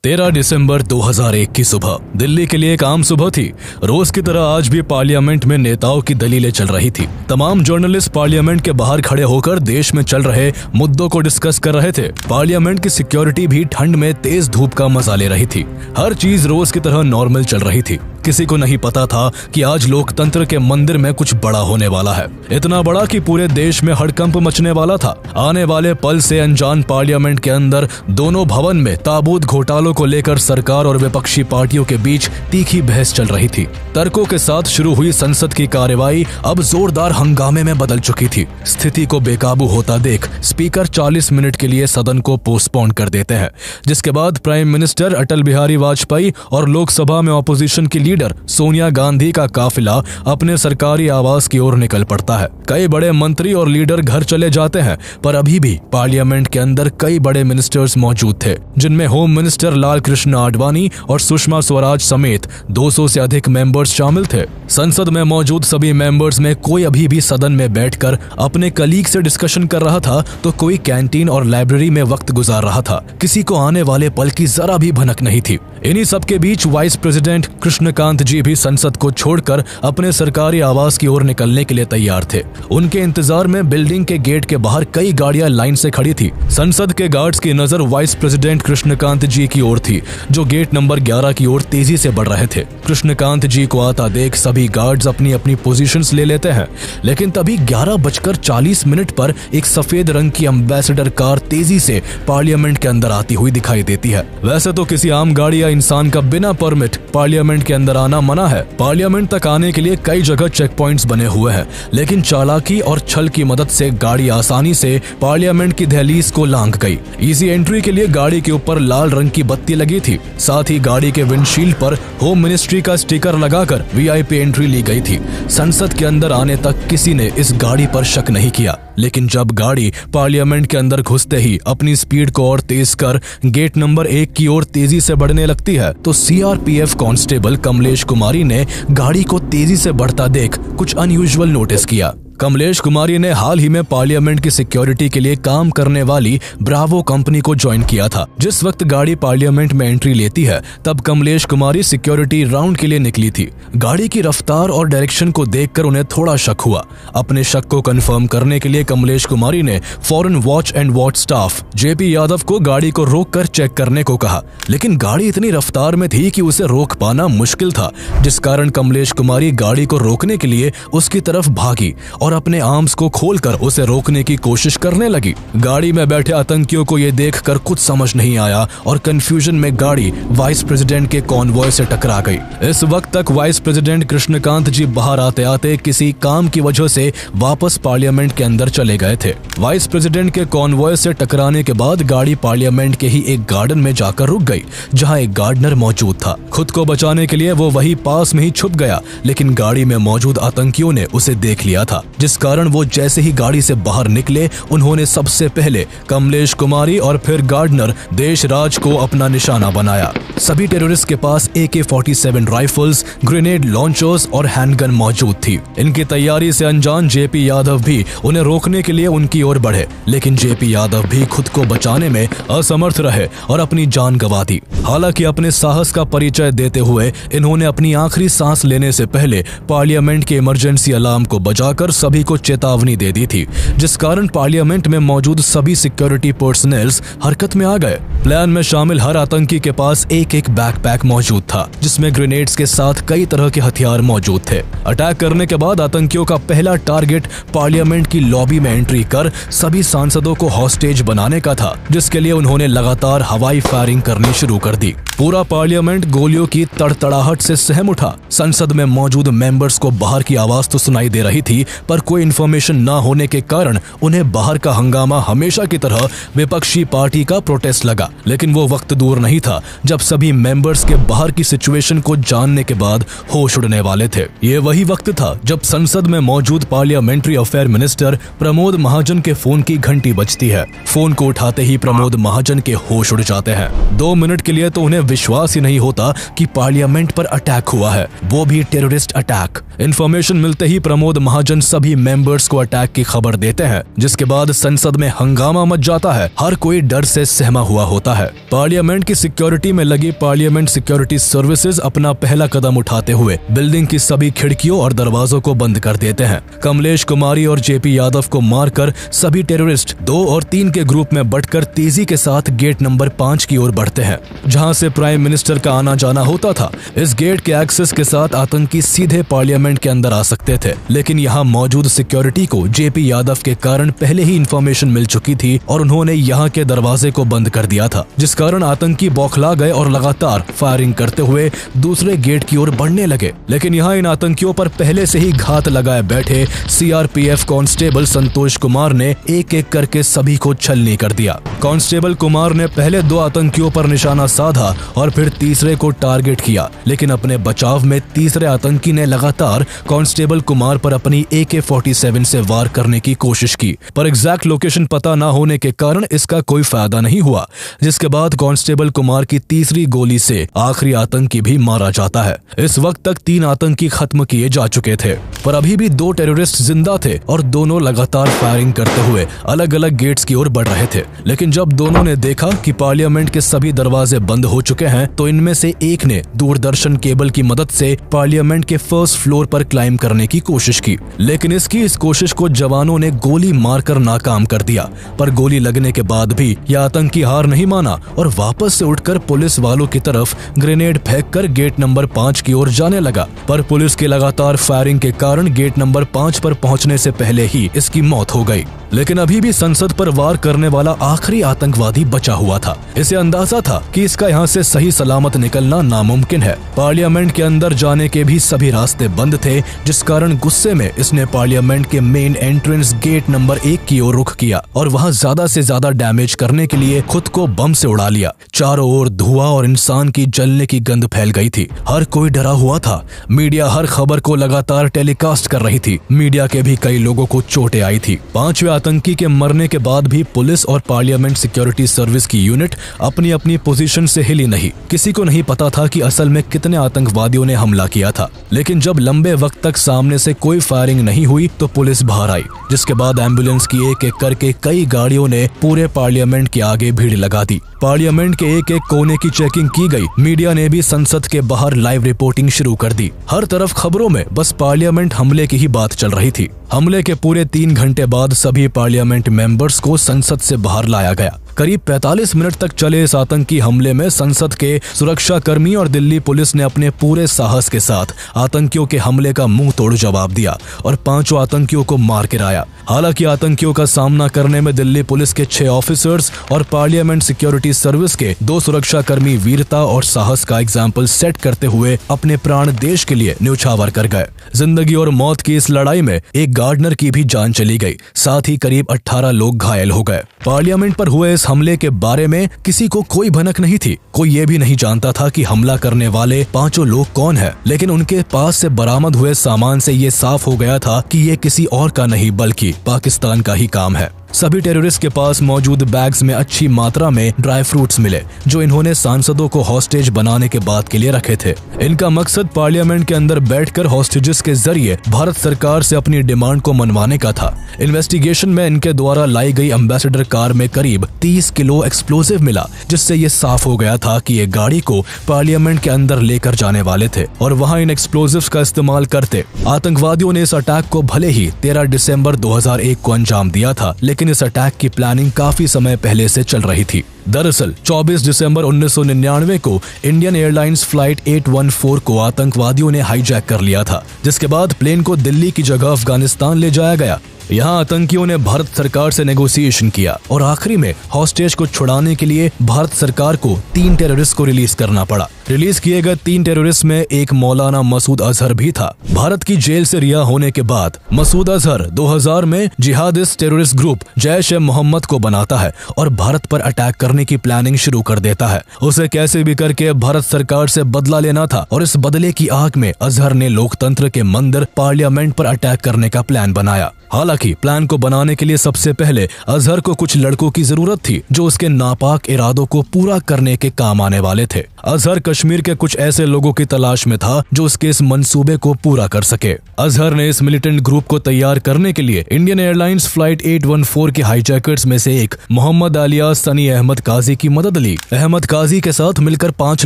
13 दिसंबर 2001 की सुबह दिल्ली के लिए एक आम सुबह थी। रोज की तरह आज भी पार्लियामेंट में नेताओं की दलीलें चल रही थी। तमाम जर्नलिस्ट पार्लियामेंट के बाहर खड़े होकर देश में चल रहे मुद्दों को डिस्कस कर रहे थे। पार्लियामेंट की सिक्योरिटी भी ठंड में तेज धूप का मजा ले रही थी। हर चीज रोज की तरह नॉर्मल चल रही थी। किसी को नहीं पता था कि आज लोकतंत्र के मंदिर में कुछ बड़ा होने वाला है, इतना बड़ा कि पूरे देश में हड़कंप मचने वाला था। आने वाले पल से अनजान पार्लियामेंट के अंदर दोनों भवन में ताबूत घोटालों को लेकर सरकार और विपक्षी पार्टियों के बीच तीखी बहस चल रही थी। तर्कों के साथ शुरू हुई संसद की कार्यवाही अब जोरदार हंगामे में बदल चुकी थी। स्थिति को बेकाबू होता देख स्पीकर 40 मिनट के लिए सदन को पोस्टपोन कर देते हैं, जिसके बाद प्राइम मिनिस्टर अटल बिहारी वाजपेयी और लोकसभा में ऑपोजिशन की लीडर सोनिया गांधी का काफिला अपने सरकारी आवास की ओर निकल पड़ता है। कई बड़े मंत्री और लीडर घर चले जाते हैं, पर अभी भी पार्लियामेंट के अंदर कई बड़े मिनिस्टर्स मौजूद थे, जिनमें होम मिनिस्टर लाल कृष्ण आडवाणी और सुषमा स्वराज समेत 200 से अधिक मेंबर्स शामिल थे। संसद में मौजूद सभी मेंबर्स में कोई अभी भी सदन में बैठकर अपने कलीग से डिस्कशन कर रहा था, तो कोई कैंटीन और लाइब्रेरी में वक्त गुजार रहा था। किसी को आने वाले पल की जरा भी भनक नहीं थी। इन्हीं सबके बीच वाइस प्रेसिडेंट कृष्णकांत जी भी संसद को छोड़कर अपने सरकारी आवास की ओर निकलने के लिए तैयार थे। उनके इंतजार में बिल्डिंग के गेट के बाहर कई गाड़ियां लाइन से खड़ी थी। संसद के गार्ड्स की नजर वाइस प्रेसिडेंट कृष्णकांत जी की ओर थी, जो गेट नंबर 11 की ओर तेजी से बढ़ रहे थे। कृष्णकांत जी को आता देख सभी गार्ड्स अपनी अपनी पोजीशंस ले लेते हैं, लेकिन तभी 11:40 पर एक सफेद रंग की एम्बेसडर कार तेजी से पार्लियामेंट के अंदर आती हुई दिखाई देती है। वैसे तो किसी आम गाड़ी या इंसान का बिना परमिट पार्लियामेंट के अंदर आना मना है। पार्लियामेंट तक आने के लिए कई जगह चेक पॉइंट्स बने हुए हैं, लेकिन चालाकी और छल की मदद से गाड़ी आसानी से पार्लियामेंट की दहलीज को लांघ गई। इजी एंट्री के लिए गाड़ी के ऊपर लाल रंग की बत्ती लगी थी। साथ ही गाड़ी के विंडशील्ड पर होम मिनिस्ट्री का स्टिकर लगाकर वीआईपी एंट्री ली गई थी। संसद के अंदर आने तक किसी ने इस गाड़ी पर शक नहीं किया, लेकिन जब गाड़ी पार्लियामेंट के अंदर घुसते ही अपनी स्पीड को और तेज कर गेट नंबर 1 की ओर तेजी से बढ़ने लगती है, तो सीआरपीएफ कांस्टेबल कमलेश कुमारी ने गाड़ी को तेजी से बढ़ता देख कुछ अनयूजुअल नोटिस किया। कमलेश कुमारी ने हाल ही में पार्लियामेंट की सिक्योरिटी के लिए काम करने वाली ब्रावो कंपनी को ज्वाइन किया था। जिस वक्त गाड़ी पार्लियामेंट में एंट्री लेती है, तब कमलेश कुमारी सिक्योरिटी राउंड के लिए निकली थी। गाड़ी की रफ्तार और डायरेक्शन को देखकर उन्हें थोड़ा शक हुआ। अपने शक को कंफर्म करने के लिए कमलेश कुमारी ने foreign watch and watch staff JP Yadav को गाड़ी को रोककर चेक करने को कहा, लेकिन गाड़ी इतनी रफ्तार में थी कि उसे रोक पाना मुश्किल था, जिस कारण कमलेश कुमारी गाड़ी को रोकने के लिए उसकी तरफ भागी और अपने आर्म्स को खोलकर उसे रोकने की कोशिश करने लगी। गाड़ी में बैठे आतंकियों को यह देखकर कुछ समझ नहीं आया और कंफ्यूजन में गाड़ी वाइस प्रेसिडेंट के कॉन्वॉय से टकरा गई। इस वक्त तक वाइस प्रेसिडेंट कृष्णकांत जी बाहर आते आते किसी काम की वजह से वापस पार्लियामेंट के अंदर चले गए थे। वाइस प्रेसिडेंट के कॉन्वॉय से टकराने के बाद गाड़ी पार्लियामेंट के ही एक गार्डन में जाकर रुक गई, जहाँ एक गार्डनर मौजूद था। खुद को बचाने के लिए वो वही पास में ही छुप गया, लेकिन गाड़ी में मौजूद आतंकियों ने उसे देख लिया था, जिस कारण वो जैसे ही गाड़ी से बाहर निकले, उन्होंने सबसे पहले कमलेश कुमारी और फिर गार्डनर देशराज को अपना निशाना बनाया। सभी टेररिस्ट के पास AK-47 राइफल्स, ग्रेनेड लॉन्चर्स और हैंडगन मौजूद थी। इनकी तैयारी से अनजान जेपी यादव भी उन्हें रोकने के लिए उनकी ओर बढ़े, लेकिन जेपी यादव भी खुद को बचाने में असमर्थ रहे और अपनी जान गंवा दी। हालांकि अपने साहस का परिचय देते हुए इन्होंने अपनी आखिरी सांस लेने से पहले पार्लियामेंट के इमरजेंसी अलार्म को बजाकर सभी को चेतावनी दे दी थी, जिस कारण पार्लियामेंट में मौजूद सभी सिक्योरिटी पर्सनल्स हरकत में आ गए। प्लान में शामिल हर आतंकी के पास एक बैकपैक मौजूद था, जिसमें ग्रेनेड्स के साथ कई तरह के हथियार मौजूद थे। अटैक करने के बाद आतंकियों का पहला टारगेट पार्लियामेंट की लॉबी में एंट्री कर सभी सांसदों को हॉस्टेज बनाने का था, जिसके लिए उन्होंने लगातार हवाई फायरिंग करनी शुरू कर दी। पूरा पार्लियामेंट गोलियों की तड़तड़ाहट से सहम उठा। संसद में मौजूद मेंबर्स को बाहर की आवाज तो सुनाई दे रही थी, पर कोई इन्फॉर्मेशन न होने के कारण उन्हें बाहर का हंगामा हमेशा की तरह विपक्षी पार्टी का प्रोटेस्ट लगा। लेकिन वो वक्त दूर नहीं था जब सभी मेंबर्स के बाहर की सिचुएशन को जानने के बाद होश उड़ने वाले थे। ये वही वक्त था जब संसद में मौजूद parliamentary affair minister Pramod Mahajan के फोन की घंटी बजती है। फोन को उठाते ही प्रमोद महाजन के होश उड़ जाते हैं। 2 मिनट के लिए तो उन्हें विश्वास ही नहीं होता कि पार्लियामेंट पर अटैक हुआ है, वो भी टेररिस्ट अटैक। इन्फॉर्मेशन मिलते ही प्रमोद महाजन सभी सभी मेंबर्स को अटैक की खबर देते हैं, जिसके बाद संसद में हंगामा मच जाता है। हर कोई डर से सहमा हुआ होता है। पार्लियामेंट की सिक्योरिटी में लगी पार्लियामेंट सिक्योरिटी सर्विसेज अपना पहला कदम उठाते हुए बिल्डिंग की सभी खिड़कियों और दरवाजों को बंद कर देते हैं। कमलेश कुमारी और जेपी यादव को मारकर सभी टेररिस्ट 2 और 3 के ग्रुप में बंटकर तेजी के साथ गेट नंबर 5 की ओर बढ़ते हैं, जहां से प्राइम मिनिस्टर का आना जाना होता था। इस गेट के एक्सेस के साथ आतंकी सीधे पार्लियामेंट के अंदर आ सकते थे, लेकिन यहाँ मौजूद सिक्योरिटी को जेपी यादव के कारण पहले ही इंफॉर्मेशन मिल चुकी थी और उन्होंने यहाँ के दरवाजे को बंद कर दिया था, जिस कारण आतंकी बौखला गए और लगातार फायरिंग करते हुए दूसरे गेट की ओर बढ़ने लगे। लेकिन यहाँ इन आतंकियों पर पहले से ही घात लगाए बैठे सीआरपीएफ कांस्टेबल संतोष कुमार ने एक एक करके सभी को छलनी कर दिया। कांस्टेबल कुमार ने पहले 2 आतंकियों पर निशाना साधा और फिर तीसरे को टारगेट किया, लेकिन अपने बचाव में तीसरे आतंकी ने लगातार कांस्टेबल कुमार पर अपनी AK-47 से वार करने की कोशिश की, पर एग्जैक्ट लोकेशन पता न होने के कारण इसका कोई फायदा नहीं हुआ, जिसके बाद कांस्टेबल कुमार की तीसरी गोली से आखिरी आतंकी भी मारा जाता है। इस वक्त तक 3 आतंकी खत्म किए जा चुके थे, पर अभी भी 2 टेररिस्ट जिंदा थे और दोनों लगातार फायरिंग करते हुए अलग अलग गेट्स की ओर बढ़ रहे थे। लेकिन जब दोनों ने देखा कि पार्लियामेंट के सभी दरवाजे बंद हो चुके हैं, तो इनमें से एक ने दूरदर्शन केबल की मदद से पार्लियामेंट के फर्स्ट फ्लोर पर क्लाइम करने की कोशिश की, लेकिन इस कोशिश को जवानों ने गोली मारकर नाकाम कर दिया। पर गोली लगने के बाद भी यह आतंकी हार नहीं माना और वापस से उठकर पुलिस वालों की तरफ ग्रेनेड फेंककर गेट नंबर 5 की ओर जाने लगा, पर पुलिस की लगातार फायरिंग के कारण गेट नंबर 5 पर पहुंचने से पहले ही इसकी मौत हो गई। लेकिन अभी भी संसद पर वार करने वाला आखिरी आतंकवादी बचा हुआ था। इसे अंदाजा था कि इसका यहाँ से सही सलामत निकलना नामुमकिन है। पार्लियामेंट के अंदर जाने के भी सभी रास्ते बंद थे, जिस कारण गुस्से में इसने पार्लियामेंट के मेन एंट्रेंस गेट नंबर 1 की ओर रुख किया और वहाँ ज्यादा से ज्यादा डैमेज करने के लिए खुद को बम से उड़ा लिया। चारों ओर धुआं और इंसान की जलने की गंध फैल गई थी। हर कोई डरा हुआ था। मीडिया हर खबर को लगातार टेलीकास्ट कर रही थी। मीडिया के भी कई लोगों को चोटें आई थी। 5वें आतंकी के मरने के बाद भी पुलिस और पार्लियामेंट सिक्योरिटी सर्विस की यूनिट अपनी अपनी पोजीशन से हिली नहीं। किसी को नहीं पता था कि असल में कितने आतंकवादियों ने हमला किया था। लेकिन जब लंबे वक्त तक सामने से कोई फायरिंग नहीं हुई तो पुलिस बाहर आई, जिसके बाद एम्बुलेंस की एक एक करके कई गाड़ियों ने पूरे पार्लियामेंट के आगे भीड़ लगा दी। पार्लियामेंट के एक एक कोने की चेकिंग की गई। मीडिया ने भी संसद के बाहर लाइव रिपोर्टिंग शुरू कर दी। हर तरफ खबरों में बस पार्लियामेंट हमले की ही बात चल रही थी। हमले के पूरे 3 घंटे बाद सभी पार्लियामेंट मेंबर्स को संसद से बाहर लाया गया। करीब 45 मिनट तक चले इस आतंकी हमले में संसद के सुरक्षा कर्मी और दिल्ली पुलिस ने अपने पूरे साहस के साथ आतंकियों के हमले का मुंह तोड़ जवाब दिया और 5 आतंकियों को मार गिराया। हालांकि आतंकियों का सामना करने में दिल्ली पुलिस के 6 ऑफिसर्स और पार्लियामेंट सिक्योरिटी सर्विस के 2 सुरक्षा कर्मी वीरता और साहस का एग्जाम्पल सेट करते हुए अपने प्राण देश के लिए न्यौछावर कर गए। जिंदगी और मौत की इस लड़ाई में एक गार्डनर की भी जान चली गई, साथ ही करीब 18 लोग घायल हो गए। पार्लियामेंट पर हुए इस हमले के बारे में किसी को कोई भनक नहीं थी। कोई ये भी नहीं जानता था कि हमला करने वाले 5 लोग कौन है, लेकिन उनके पास से बरामद हुए सामान से ये साफ हो गया था कि ये किसी और का नहीं बल्कि पाकिस्तान का ही काम है। सभी टेररिस्ट के पास मौजूद बैग्स में अच्छी मात्रा में ड्राई फ्रूट्स मिले, जो इन्होंने सांसदों को हॉस्टेज बनाने के बाद के लिए रखे थे। इनका मकसद पार्लियामेंट के अंदर बैठकर हॉस्टेजेस के जरिए भारत सरकार से अपनी डिमांड को मनवाने का था। इन्वेस्टिगेशन में इनके द्वारा लाई गई एम्बेसडर कार में करीब 30 किलो एक्सप्लोजिव मिला, जिससे ये साफ हो गया था कि ये गाड़ी को पार्लियामेंट के अंदर लेकर जाने वाले थे और वहाँ इन एक्सप्लोजिव्स का इस्तेमाल करते। आतंकवादियों ने इस अटैक को भले ही 13 दिसंबर 2001 को अंजाम दिया था, लेकिन इस अटैक की प्लानिंग काफी समय पहले से चल रही थी। दरअसल 24 दिसंबर 1999 को इंडियन एयरलाइंस फ्लाइट 814 को आतंकवादियों ने हाईजैक कर लिया था, जिसके बाद प्लेन को दिल्ली की जगह अफगानिस्तान ले जाया गया। यहाँ आतंकियों ने भारत सरकार से नेगोशिएशन किया और आखिरी में हॉस्टेज को छुड़ाने के लिए भारत सरकार को 3 टेररिस्ट को रिलीज करना पड़ा। रिलीज किए गए 3 टेररिस्ट में एक मौलाना मसूद अजहर भी था। भारत की जेल से रिहा होने के बाद मसूद अजहर 2000 में जिहादिस्ट टेररिस्ट ग्रुप जैश ए मोहम्मद को बनाता है और भारत पर अटैक करने करने की प्लानिंग शुरू कर देता है। उसे कैसे भी करके भारत सरकार से बदला लेना था और इस बदले की आग में अजहर ने लोकतंत्र के मंदिर पार्लियामेंट पर अटैक करने का प्लान बनाया। हालांकि प्लान को बनाने के लिए सबसे पहले अजहर को कुछ लड़कों की जरूरत थी जो उसके नापाक इरादों को पूरा करने के काम आने वाले थे। अजहर कश्मीर के कुछ ऐसे लोगों की तलाश में था जो उसके इस मंसूबे को पूरा कर सके। अजहर ने इस मिलिटेंट ग्रुप को तैयार करने के लिए इंडियन एयरलाइंस फ्लाइट 814 के हाईजैकर्स में से एक मोहम्मद अलियास सनी अहमद काजी की मदद ली। अहमद काजी के साथ मिलकर 5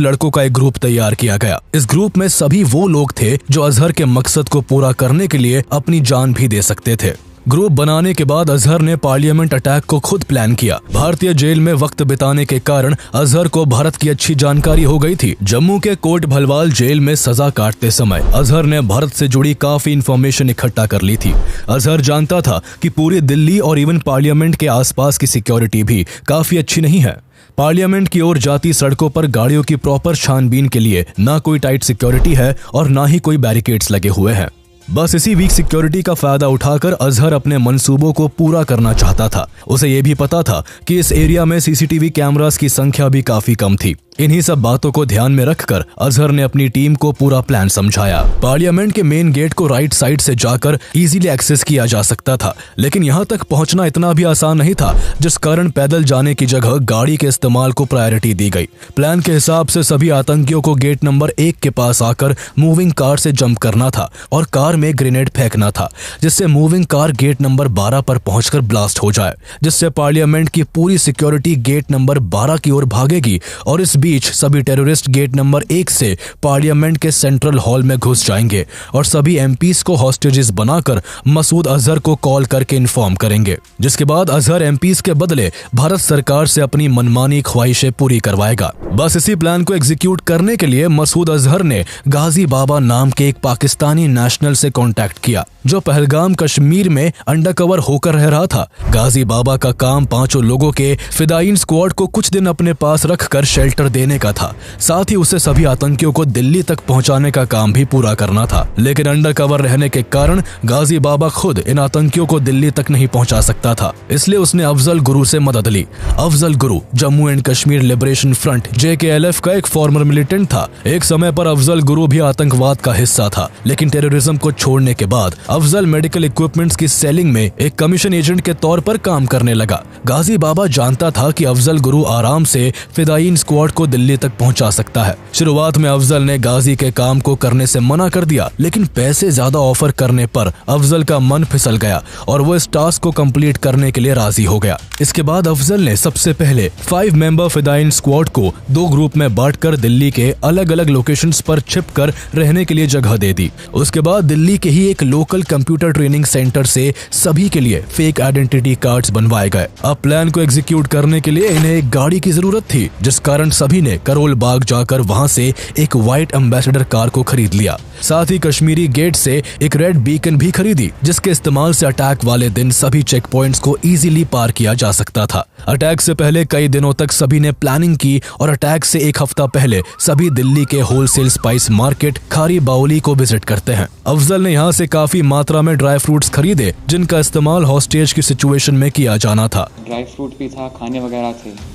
लड़कों का एक ग्रुप तैयार किया गया। इस ग्रुप में सभी वो लोग थे जो अजहर के मकसद को पूरा करने के लिए अपनी जान भी दे सकते थे। ग्रुप बनाने के बाद अजहर ने पार्लियामेंट अटैक को खुद प्लान किया। भारतीय जेल में वक्त बिताने के कारण अजहर को भारत की अच्छी जानकारी हो गई थी। जम्मू के कोट भलवाल जेल में सजा काटते समय अजहर ने भारत से जुड़ी काफी इंफॉर्मेशन इकट्ठा कर ली थी। अजहर जानता था कि पूरी दिल्ली और इवन पार्लियामेंट के आसपास की सिक्योरिटी भी काफी अच्छी नहीं है। पार्लियामेंट की ओर जाती सड़कों पर गाड़ियों की प्रॉपर छानबीन के लिए ना कोई टाइट सिक्योरिटी है और ना ही कोई बैरिकेड्स लगे हुए हैं। बस इसी वीक सिक्योरिटी का फायदा उठाकर अजहर अपने मंसूबों को पूरा करना चाहता था। उसे ये भी पता था कि इस एरिया में सीसीटीवी कैमरास की संख्या भी काफी कम थी। इन्हीं सब बातों को ध्यान में रखकर अजहर ने अपनी टीम को पूरा प्लान समझाया। पार्लियामेंट के मेन गेट को राइट साइड से जाकर इजीली एक्सेस किया जा सकता था, लेकिन यहाँ तक पहुँचना इतना भी आसान नहीं था, जिस कारण पैदल जाने की जगह गाड़ी के इस्तेमाल को प्रायोरिटी दी गई। प्लान के हिसाब से सभी आतंकियों को गेट नंबर 1 के पास आकर मूविंग कार से जंप करना था और कार में ग्रेनेड फेंकना था, जिससे मूविंग कार गेट नंबर 12 पर पहुंचकर ब्लास्ट हो जाए, जिससे पार्लियामेंट की पूरी सिक्योरिटी गेट नंबर 12 की ओर भागेगी और इस बीच सभी टेररिस्ट गेट नंबर 1 से पार्लियामेंट के सेंट्रल हॉल में घुस जाएंगे और सभी एमपीज को हॉस्टेजेस बनाकर मसूद अजहर को कॉल करके इन्फॉर्म करेंगे, जिसके बाद अजहर एमपीज के बदले भारत सरकार से अपनी मनमानी ख्वाहिशें पूरी करवाएगा। बस इसी प्लान को एग्जीक्यूट करने के लिए मसूद अजहर ने गाजी बाबा नाम के एक पाकिस्तानी नेशनल से कांटेक्ट किया जो पहलगाम कश्मीर में अंडरकवर होकर रह रहा था। गाजी बाबा का काम 5 लोगों के फिदायीन स्क्वाड को कुछ दिन अपने पास रखकर शेल्टर देने का था। साथ ही उसे सभी आतंकियों को दिल्ली तक पहुंचाने का काम भी पूरा करना था, लेकिन अंडरकवर रहने के कारण गाजी बाबा खुद इन आतंकियों को दिल्ली तक नहीं पहुंचा सकता था। इसलिए उसने अफजल गुरु से मदद ली। Afzal Guru Jammu and Kashmir liberation front JKLF का एक फॉर्मर मिलिटेंट था। एक समय पर अफजल गुरु भी आतंकवाद का हिस्सा था, लेकिन टेररिज्म को छोड़ने के बाद अफजल मेडिकल इक्विपमेंट्स की सेलिंग में एक कमीशन एजेंट के तौर पर काम करने लगा। गाजी बाबा जानता था कि अफजल गुरु आराम से फिदायीन स्क्वाड को दिल्ली तक पहुंचा सकता है। शुरुआत में अफजल ने गाजी के काम को करने से मना कर दिया, लेकिन पैसे ज्यादा ऑफर करने पर अफजल का मन फिसल गया और वो इस टास्क को कंप्लीट करने के लिए राजी हो गया। इसके बाद अफजल ने सबसे पहले 5 मेंबर फिदायीन स्क्वाड को 2 ग्रुप में बांटकर दिल्ली के अलग अलग लोकेशंस पर छिपकर रहने के लिए जगह दे दी। उसके बाद दिल्ली के ही एक लोकल कंप्यूटर ट्रेनिंग सेंटर से सभी के लिए फेक आइडेंटिटी कार्ड्स बनवाए गए। अब प्लान को एग्जीक्यूट करने के लिए इन्हें एक गाड़ी की जरूरत थी, जिस कारण सभी ने करोल बाग जाकर वहां से एक व्हाइट एम्बेसडर कार को खरीद लिया। साथ ही कश्मीरी गेट से एक रेड बीकन भी खरीदी, जिसके इस्तेमाल से अटैक वाले दिन सभी चेक पॉइंट्स को इजीली पार किया जा सकता था। अटैक से पहले कई दिनों तक सभी ने प्लानिंग की और अटैक से एक हफ्ता पहले सभी दिल्ली के होलसेल स्पाइस मार्केट खारी बाउली को विजिट करते हैं। अफजल ने यहाँ से काफी मात्रा में ड्राई फ्रूट्स खरीदे, जिनका इस्तेमाल हॉस्टेज की सिचुएशन में किया जाना था। ड्राई फ्रूट भी था, खाने वगैरह थे।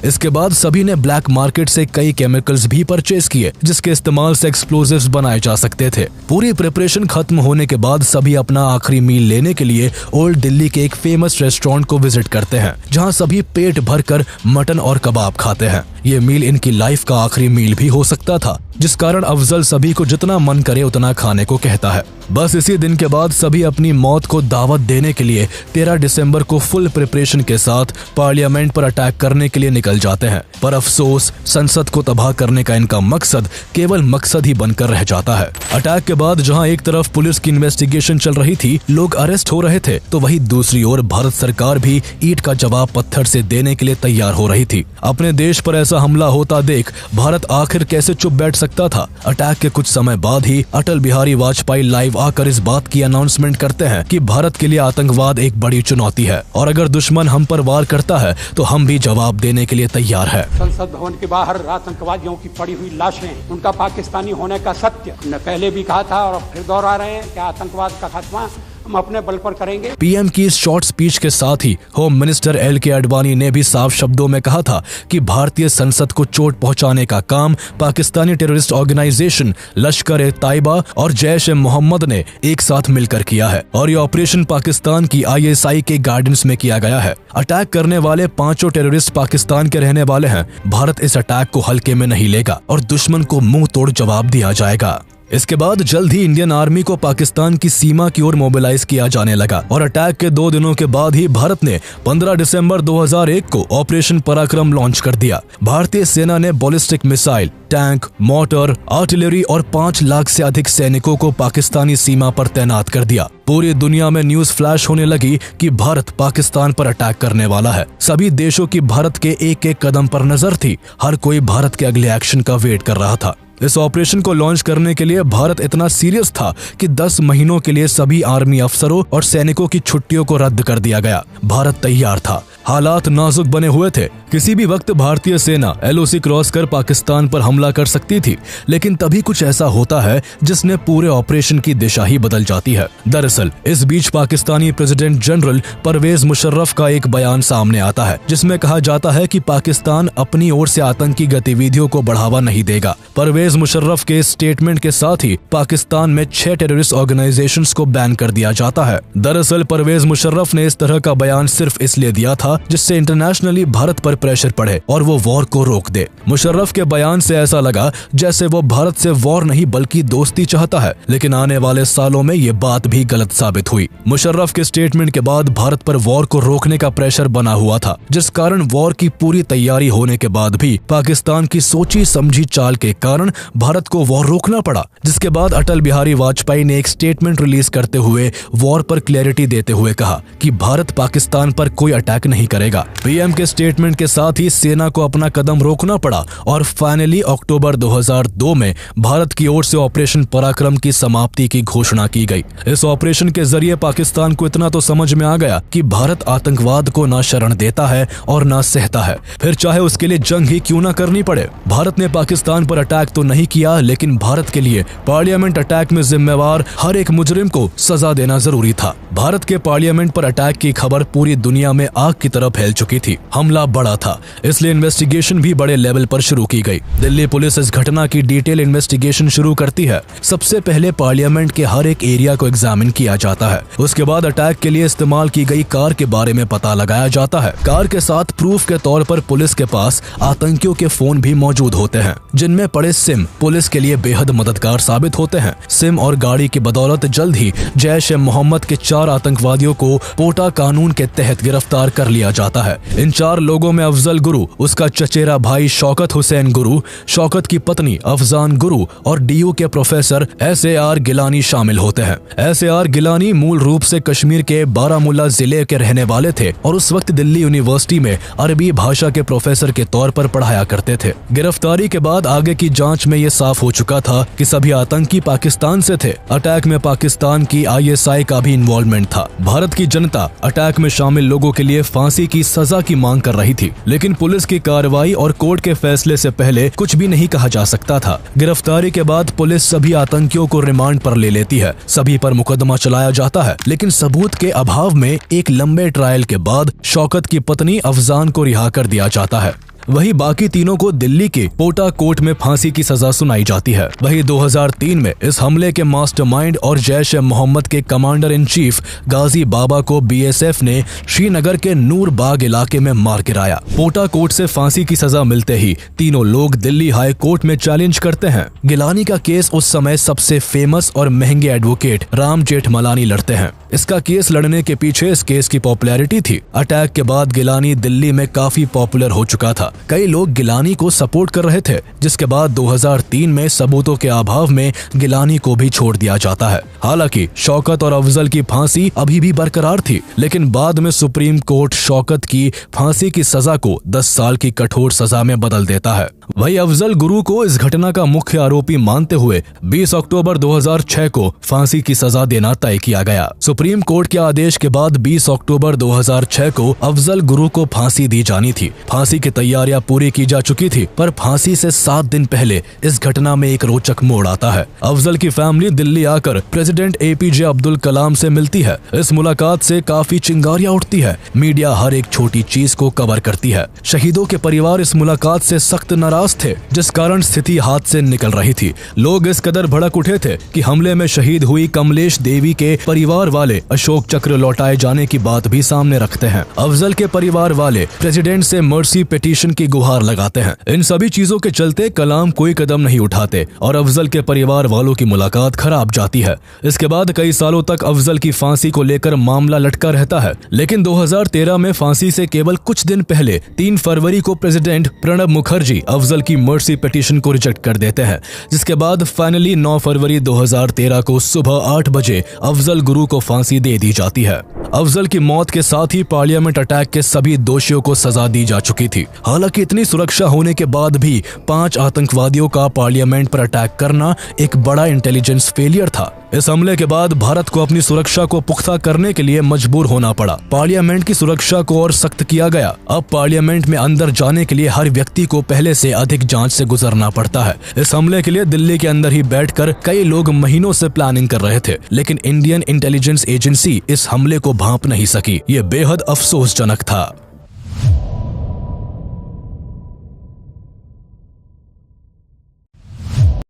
इसके बाद सभी ने ब्लैक मार्केट से कई केमिकल्स भी परचेज किए, जिसके इस्तेमाल से एक्सप्लोजिव्स बनाए जा सकते थे। पूरी प्रिपरेशन खत्म होने के बाद सभी अपना आखिरी मील लेने के लिए ओल्ड दिल्ली के एक फेमस रेस्टोरेंट को विजिट करते हैं, जहां सभी पेट भरकर मटन और कबाब खाते हैं। ये मील इनकी लाइफ का आखिरी मील भी हो सकता था, जिस कारण अफजल सभी को जितना मन करे उतना खाने को कहता है। बस इसी दिन के बाद सभी अपनी मौत को दावत देने के लिए 13 दिसंबर को फुल प्रिपरेशन के साथ पार्लियामेंट पर अटैक करने के लिए निकल जाते हैं। पर अफसोस, संसद को तबाह करने का इनका मकसद केवल मकसद ही बनकर रह जाता है। अटैक के बाद जहां एक तरफ पुलिस की इन्वेस्टिगेशन चल रही थी, लोग अरेस्ट हो रहे थे, तो वहीं दूसरी ओर भारत सरकार भी ईंट का जवाब पत्थर से देने के लिए तैयार हो रही थी। अपने देश पर ऐसा हमला होता देख भारत आखिर कैसे चुप बैठ सकता था। अटैक के कुछ समय बाद ही अटल बिहारी वाजपेयी लाइव आकर इस बात की अनाउंसमेंट करते हैं कि भारत के लिए आतंकवाद एक बड़ी चुनौती है और अगर दुश्मन हम पर वार करता है तो हम भी जवाब देने के लिए तैयार है। संसद भवन के बाहर आतंकवादियों की पड़ी हुई लाशें, उनका पाकिस्तानी होने का सत्य हमने पहले भी कहा था और फिर दोहरा रहे हैं कि आतंकवाद का खात्मा हम अपने बल पर करेंगे। पीएम की इस शॉर्ट स्पीच के साथ ही होम मिनिस्टर एल.के. आडवाणी ने भी साफ शब्दों में कहा था कि भारतीय संसद को चोट पहुंचाने का काम पाकिस्तानी टेररिस्ट ऑर्गेनाइजेशन लश्कर-ए-तैयबा और जैश-ए-मोहम्मद ने एक साथ मिलकर किया है और ये ऑपरेशन पाकिस्तान की ISI के गाइडेंस में किया गया है। अटैक करने वाले 5 टेररिस्ट पाकिस्तान के रहने वाले हैं। भारत इस अटैक को हल्के में नहीं लेगा और दुश्मन को मुंह तोड़ जवाब दिया जाएगा। इसके बाद जल्द ही इंडियन आर्मी को पाकिस्तान की सीमा की ओर मोबिलाइज किया जाने लगा और अटैक के 2 दिनों के बाद ही भारत ने 15 दिसंबर 2001 को ऑपरेशन पराक्रम लॉन्च कर दिया। भारतीय सेना ने ballistic missile, tank, motor, artillery और 5 लाख से अधिक सैनिकों को पाकिस्तानी सीमा पर तैनात कर दिया। पूरी दुनिया में न्यूज फ्लैश होने लगी कि भारत पाकिस्तान पर अटैक करने वाला है। सभी देशों की भारत के एक-एक कदम पर नजर थी। हर कोई भारत के अगले एक्शन का वेट कर रहा था। इस ऑपरेशन को लॉन्च करने के लिए भारत इतना सीरियस था कि 10 महीनों के लिए सभी आर्मी अफसरों और सैनिकों की छुट्टियों को रद्द कर दिया गया। भारत तैयार था। हालात नाजुक बने हुए थे। किसी भी वक्त भारतीय सेना LOC क्रॉस कर पाकिस्तान पर हमला कर सकती थी, लेकिन तभी कुछ ऐसा होता है जिसने पूरे ऑपरेशन की दिशा ही बदल जाती है। दरअसल इस बीच पाकिस्तानी प्रेसिडेंट जनरल परवेज मुशर्रफ का एक बयान सामने आता है जिसमें कहा जाता है कि पाकिस्तान अपनी ओर से आतंकी गतिविधियों को बढ़ावा नहीं देगा। परवेज मुशर्रफ के स्टेटमेंट के साथ ही पाकिस्तान में 6 टेररिस्ट ऑर्गेनाइजेशंस को बैन कर दिया जाता है। दरअसल परवेज मुशर्रफ ने इस तरह का बयान सिर्फ इसलिए दिया था जिससे इंटरनेशनली भारत पर प्रेशर पड़े और वो वॉर को रोक दे। मुशर्रफ के बयान से ऐसा लगा जैसे वो भारत से वॉर नहीं बल्कि दोस्ती चाहता है, लेकिन आने वाले सालों में ये बात भी गलत साबित हुई। मुशर्रफ के स्टेटमेंट के बाद भारत पर वॉर को रोकने का प्रेशर बना हुआ था, जिस कारण वॉर की पूरी तैयारी होने के बाद भी पाकिस्तान की सोची समझी चाल के कारण भारत को वॉर रोकना पड़ा। जिसके बाद अटल बिहारी वाजपेयी ने एक स्टेटमेंट रिलीज करते हुए वॉर पर क्लैरिटी देते हुए कहा कि भारत पाकिस्तान पर कोई अटैक नहीं करेगा। पीएम के स्टेटमेंट के साथ ही सेना को अपना कदम रोकना पड़ा और फाइनली अक्टूबर 2002 में भारत की ओर से ऑपरेशन पराक्रम की समाप्ति की घोषणा की गई। इस ऑपरेशन के जरिए पाकिस्तान को इतना तो समझ में आ गया कि भारत आतंकवाद को ना शरण देता है और ना सहता है, फिर चाहे उसके लिए जंग ही क्यों ना करनी पड़े। भारत ने पाकिस्तान पर अटैक तो नहीं किया, लेकिन भारत के लिए पार्लियामेंट अटैक में जिम्मेवार हर एक मुजरिम को सजा देना जरूरी था। भारत के पार्लियामेंट पर अटैक की खबर पूरी दुनिया में आग की तरह फैल चुकी थी। हमला बड़ा था, इसलिए इन्वेस्टिगेशन भी बड़े लेवल पर शुरू की गई। दिल्ली पुलिस इस घटना की डिटेल इन्वेस्टिगेशन शुरू करती है। सबसे पहले पार्लियामेंट के हर एक एरिया को एग्जामिन किया जाता है। उसके बाद अटैक के लिए इस्तेमाल की गई कार के बारे में पता लगाया जाता है। कार के साथ प्रूफ के तौर पर पुलिस के पास आतंकियों के फोन भी मौजूद होते हैं, जिनमें पड़े सिम पुलिस के लिए बेहद मददगार साबित होते हैं। सिम और गाड़ी की बदौलत जल्द ही जैश-ए-मोहम्मद के 4 आतंकवादियों को पोटा कानून के तहत गिरफ्तार कर लिया जाता है। इन 4 लोगों में अफजल गुरु, उसका चचेरा भाई शौकत हुसैन गुरु, शौकत की पत्नी अफजान गुरु और DU के प्रोफेसर SAR गिलानी शामिल होते हैं। SAR गिलानी मूल रूप से कश्मीर के बारामुल्ला जिले के रहने वाले थे और उस वक्त दिल्ली यूनिवर्सिटी में अरबी भाषा के प्रोफेसर के तौर पर पढ़ाया करते थे। गिरफ्तारी के बाद आगे की जांच में ये साफ हो चुका था कि सभी आतंकी पाकिस्तान से थे। अटैक में पाकिस्तान की ISI का भी इन्वॉल्वमेंट था। भारत की जनता अटैक में शामिल लोगों के लिए फांसी की सजा की मांग कर रही थी, लेकिन पुलिस की कार्रवाई और कोर्ट के फैसले से पहले कुछ भी नहीं कहा जा सकता था। गिरफ्तारी के बाद पुलिस सभी आतंकियों को रिमांड पर ले लेती है। सभी पर मुकदमा चलाया जाता है, लेकिन सबूत के अभाव में एक लंबे ट्रायल के बाद शौकत की पत्नी अफजान को रिहा कर दिया जाता है। वही बाकी तीनों को दिल्ली के पोटा कोर्ट में फांसी की सजा सुनाई जाती है। वही 2003 में इस हमले के मास्टरमाइंड और जैश-ए-मोहम्मद के कमांडर इन चीफ गाजी बाबा को BSF ने श्रीनगर के नूर बाग इलाके में मार गिराया। पोटा कोर्ट से फांसी की सजा मिलते ही तीनों लोग दिल्ली हाई कोर्ट में चैलेंज करते हैं। गिलानी का केस उस समय सबसे फेमस और महंगे एडवोकेट राम जेठमलानी लड़ते हैं। इसका केस लड़ने के पीछे इस केस की पॉपुलैरिटी थी। अटैक के बाद गिलानी दिल्ली में काफी पॉपुलर हो चुका था। कई लोग गिलानी को सपोर्ट कर रहे थे, जिसके बाद 2003 में सबूतों के अभाव में गिलानी को भी छोड़ दिया जाता है। हालांकि शौकत और अफजल की फांसी अभी भी बरकरार थी, लेकिन बाद में सुप्रीम कोर्ट शौकत की फांसी की सजा को 10 साल की कठोर सजा में बदल देता है। वही अफजल गुरु को इस घटना का मुख्य आरोपी मानते हुए 20 अक्टूबर 2006 को फांसी की सजा देना तय किया गया। सुप्रीम कोर्ट के आदेश के बाद 20 अक्टूबर 2006 को अफजल गुरु को फांसी दी जानी थी। फांसी की तैयारी तैयारियां पूरी की जा चुकी थी, पर फांसी से 7 दिन पहले इस घटना में एक रोचक मोड़ आता है। अफजल की फैमिली दिल्ली आकर प्रेसिडेंट APJ अब्दुल कलाम से मिलती है। इस मुलाकात से काफी चिंगारियां उठती है। मीडिया हर एक छोटी चीज को कवर करती है। शहीदों के परिवार इस मुलाकात से सख्त नाराज थे, जिस कारण स्थिति हाथ से निकल रही थी। लोग इस कदर भड़क उठे थे कि हमले में शहीद हुई कमलेश देवी के परिवार वाले अशोक चक्र लौटाए जाने की बात भी सामने रखते हैं। अफजल के परिवार वाले प्रेसिडेंट से मर्सी पिटीशन की गुहार लगाते हैं। इन सभी चीजों के चलते कलाम कोई कदम नहीं उठाते और अफजल के परिवार वालों की मुलाकात खराब जाती है। इसके बाद कई सालों तक अफजल की फांसी को लेकर मामला लटका रहता है, लेकिन 2013 में फांसी से केवल कुछ दिन पहले 3 फरवरी को प्रेसिडेंट प्रणब मुखर्जी अफजल की मर्सी पिटीशन को रिजेक्ट कर देते हैं, जिसके बाद फाइनली 9 फरवरी 2013 को सुबह 8 बजे अफजल गुरु को फांसी दे दी जाती है। अफजल की मौत के साथ ही पार्लियामेंट अटैक के सभी दोषियों को सजा दी जा चुकी थी। हालांकि इतनी सुरक्षा होने के बाद भी 5 आतंकवादियों का पार्लियामेंट पर अटैक करना एक बड़ा इंटेलिजेंस फेलियर था। इस हमले के बाद भारत को अपनी सुरक्षा को पुख्ता करने के लिए मजबूर होना पड़ा। पार्लियामेंट की सुरक्षा को और सख्त किया गया। अब पार्लियामेंट में अंदर जाने के लिए हर व्यक्ति को पहले से अधिक जांच से गुजरना पड़ता है। इस हमले के लिए दिल्ली के अंदर ही बैठकर कई लोग महीनों से प्लानिंग कर रहे थे, लेकिन इंडियन इंटेलिजेंस एजेंसी इस हमले को भांप नहीं सकी। ये बेहद अफसोसजनक था।